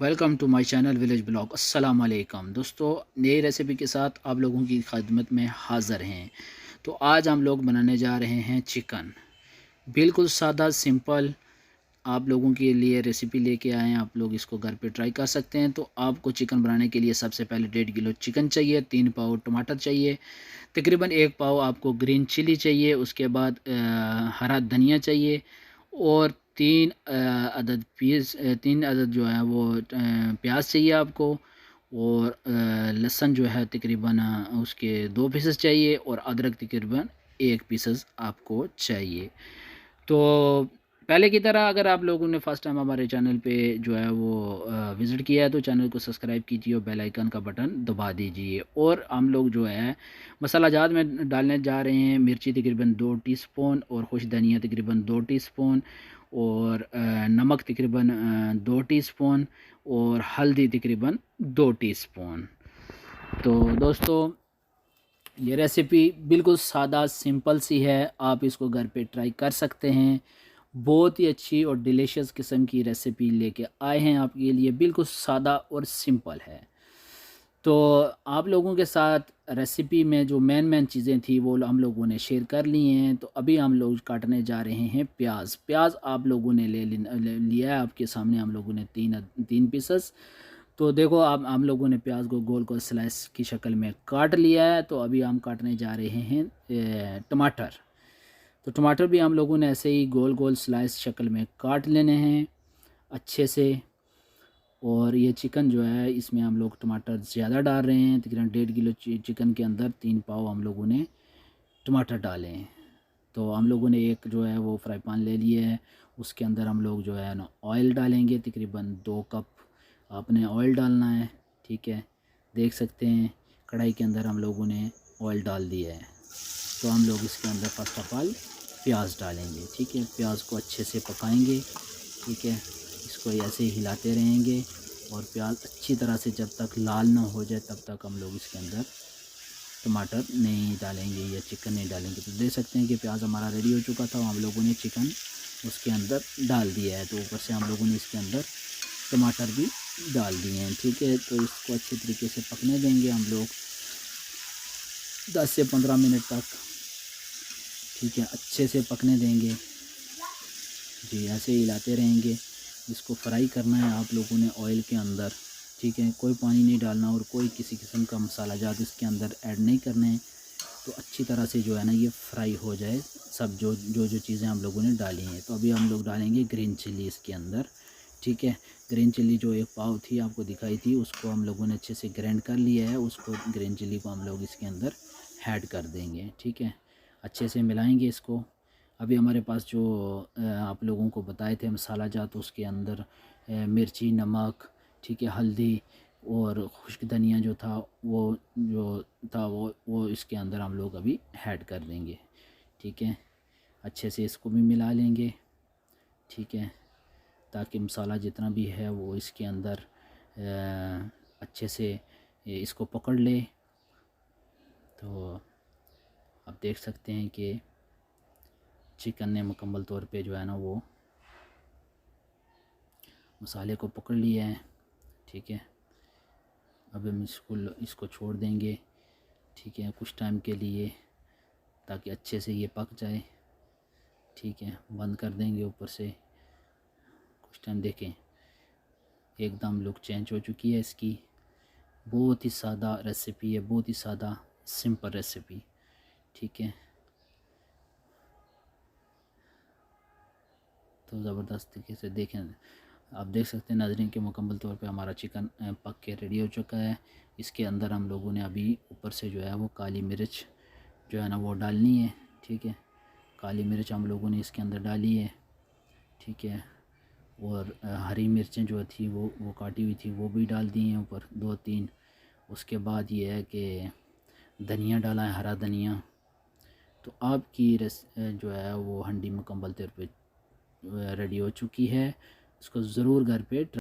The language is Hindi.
Welcome to my channel village blog. अस्सलाम वालेकुम दोस्तों, नई रेसिपी के साथ आप लोगों की खिदमत में हाज़िर हैं। तो आज हम लोग बनाने जा रहे हैं चिकन। बिल्कुल सादा सिंपल आप लोगों के लिए रेसिपी लेके आए हैं। आप लोग इसको घर पे ट्राई कर सकते हैं। तो आपको चिकन बनाने के लिए सबसे पहले 1.5 किलो चिकन चाहिए, 3 पाव टमाटर चाहिए, तकरीबन 1 पाव आपको ग्रीन चिली चाहिए, उसके बाद हरा धनिया चाहिए और 3 अदद जो है वो प्याज चाहिए आपको। और लहसुन जो है तकरीबन उसके 2 पीसेस चाहिए और अदरक तकरीबन 1 पीसेस आपको चाहिए। तो पहले की तरह अगर आप लोगों ने फ़र्स्ट टाइम हमारे चैनल पे जो है वो विज़िट किया है तो चैनल को सब्सक्राइब कीजिए और बेल आइकन का बटन दबा दीजिए। और हम लोग जो है मसाला जात में डालने जा रहे हैं। मिर्ची तकरीबन 2 टीस्पून और खुश धनिया तकरीबन 2 टीस्पून और नमक तकरीबन 2 टीस्पून और हल्दी तकरीबन 2 टीस्पून। तो दोस्तों, ये रेसिपी बिल्कुल सादा सिंपल सी है, आप इसको घर पे ट्राई कर सकते हैं। बहुत ही अच्छी और डिलीशियस किस्म की रेसिपी लेके आए हैं आपके लिए, बिल्कुल सादा और सिंपल है। तो आप लोगों के साथ रेसिपी में जो मेन चीज़ें थी वो हम लोगों ने शेयर कर ली हैं। तो अभी हम लोग काटने जा रहे हैं प्याज। प्याज आप लोगों ने ले लिया है, आपके सामने हम लोगों ने तीन पीसेस। तो देखो, आप हम लोगों ने प्याज को गोल गोल स्लाइस की शक्ल में काट लिया है। तो अभी हम काटने जा रहे हैं टमाटर। तो टमाटर भी हम लोगों ने ऐसे ही गोल गोल स्लाइस शक्ल में काट लेने हैं अच्छे से। और ये चिकन जो है इसमें हम लोग टमाटर ज़्यादा डाल रहे हैं, तकरीबन 1.5 किलो चिकन के अंदर 3 पाव हम लोगों ने टमाटर डाले हैं। तो हम लोगों ने एक जो है वो फ्राई पैन ले लिया है, उसके अंदर हम लोग जो है ना ऑयल डालेंगे। तकरीबन 2 कप आपने ऑयल डालना है, ठीक है। देख सकते हैं कढ़ाई के अंदर हम लोगों ने ऑयल डाल दिया है। तो हम लोग इसके अंदर फर्स्ट ऑफ ऑल प्याज डालेंगे, ठीक है। प्याज को अच्छे से पकाएंगे, ठीक है। इसको ऐसे ही हिलाते रहेंगे और प्याज अच्छी तरह से जब तक लाल ना हो जाए तब तक हम लोग इसके अंदर टमाटर नहीं डालेंगे या चिकन नहीं डालेंगे। तो देख सकते हैं कि प्याज हमारा रेडी हो चुका था, हम लोगों ने चिकन उसके अंदर डाल दिया है। तो ऊपर से हम लोगों ने इसके अंदर टमाटर भी डाल दिए हैं, ठीक है। तो इसको अच्छे तरीके से पकने देंगे हम लोग 10 से 15 मिनट तक, ठीक है। अच्छे से पकने देंगे जी, ऐसे ही हिलाते रहेंगे। इसको फ्राई करना है आप लोगों ने ऑयल के अंदर, ठीक है। कोई पानी नहीं डालना और कोई किसी किस्म का मसाला जात इसके अंदर ऐड नहीं करने हैं। तो अच्छी तरह से जो है ना ये फ्राई हो जाए सब जो चीज़ें हम लोगों ने डाली हैं। तो अभी हम लोग डालेंगे ग्रीन चिली इसके अंदर, ठीक है। ग्रीन चिली जो 1 पाव थी आपको दिखाई थी, उसको हम लोगों ने अच्छे से ग्राइंड कर लिया है। उसको ग्रीन चिली को हम लोग इसके अंदर ऐड कर देंगे, ठीक है। अच्छे से मिलाएंगे इसको। अभी हमारे पास जो आप लोगों को बताए थे मसाला जात, उसके अंदर मिर्ची, नमक, ठीक है, हल्दी और खुश्क धनिया जो था वो इसके अंदर हम लोग अभी ऐड कर देंगे, ठीक है। अच्छे से इसको भी मिला लेंगे, ठीक है, ताकि मसाला जितना भी है वो इसके अंदर अच्छे से इसको पकड़ ले। तो आप देख सकते हैं कि चिकन ने मुकम्मल तौर पे जो है ना वो मसाले को पकड़ लिया है, ठीक है। अब हम इसको छोड़ देंगे, ठीक है, कुछ टाइम के लिए, ताकि अच्छे से ये पक जाए, ठीक है। बंद कर देंगे ऊपर से। कुछ टाइम देखें, एकदम लुक चेंज हो चुकी है इसकी। बहुत ही सादा रेसिपी है, बहुत ही सादा सिंपल रेसिपी, ठीक है। तो ज़बरदस्त तरीके से देखें, आप देख सकते हैं नाज़रीन के मुकम्मल तौर पे हमारा चिकन पक के रेडी हो चुका है। इसके अंदर हम लोगों ने अभी ऊपर से जो है वो काली मिर्च जो है ना वो डालनी है, ठीक है। काली मिर्च हम लोगों ने इसके अंदर डाली है, ठीक है। और हरी मिर्चें जो थी वो काटी हुई थी वो भी डाल दी हैं ऊपर 2-3। उसके बाद ये है कि धनिया डाला है, हरा धनिया। तो आपकी जो है वो हंडी मुकम्मल तौर पे रेडी हो चुकी है। इसको ज़रूर घर पे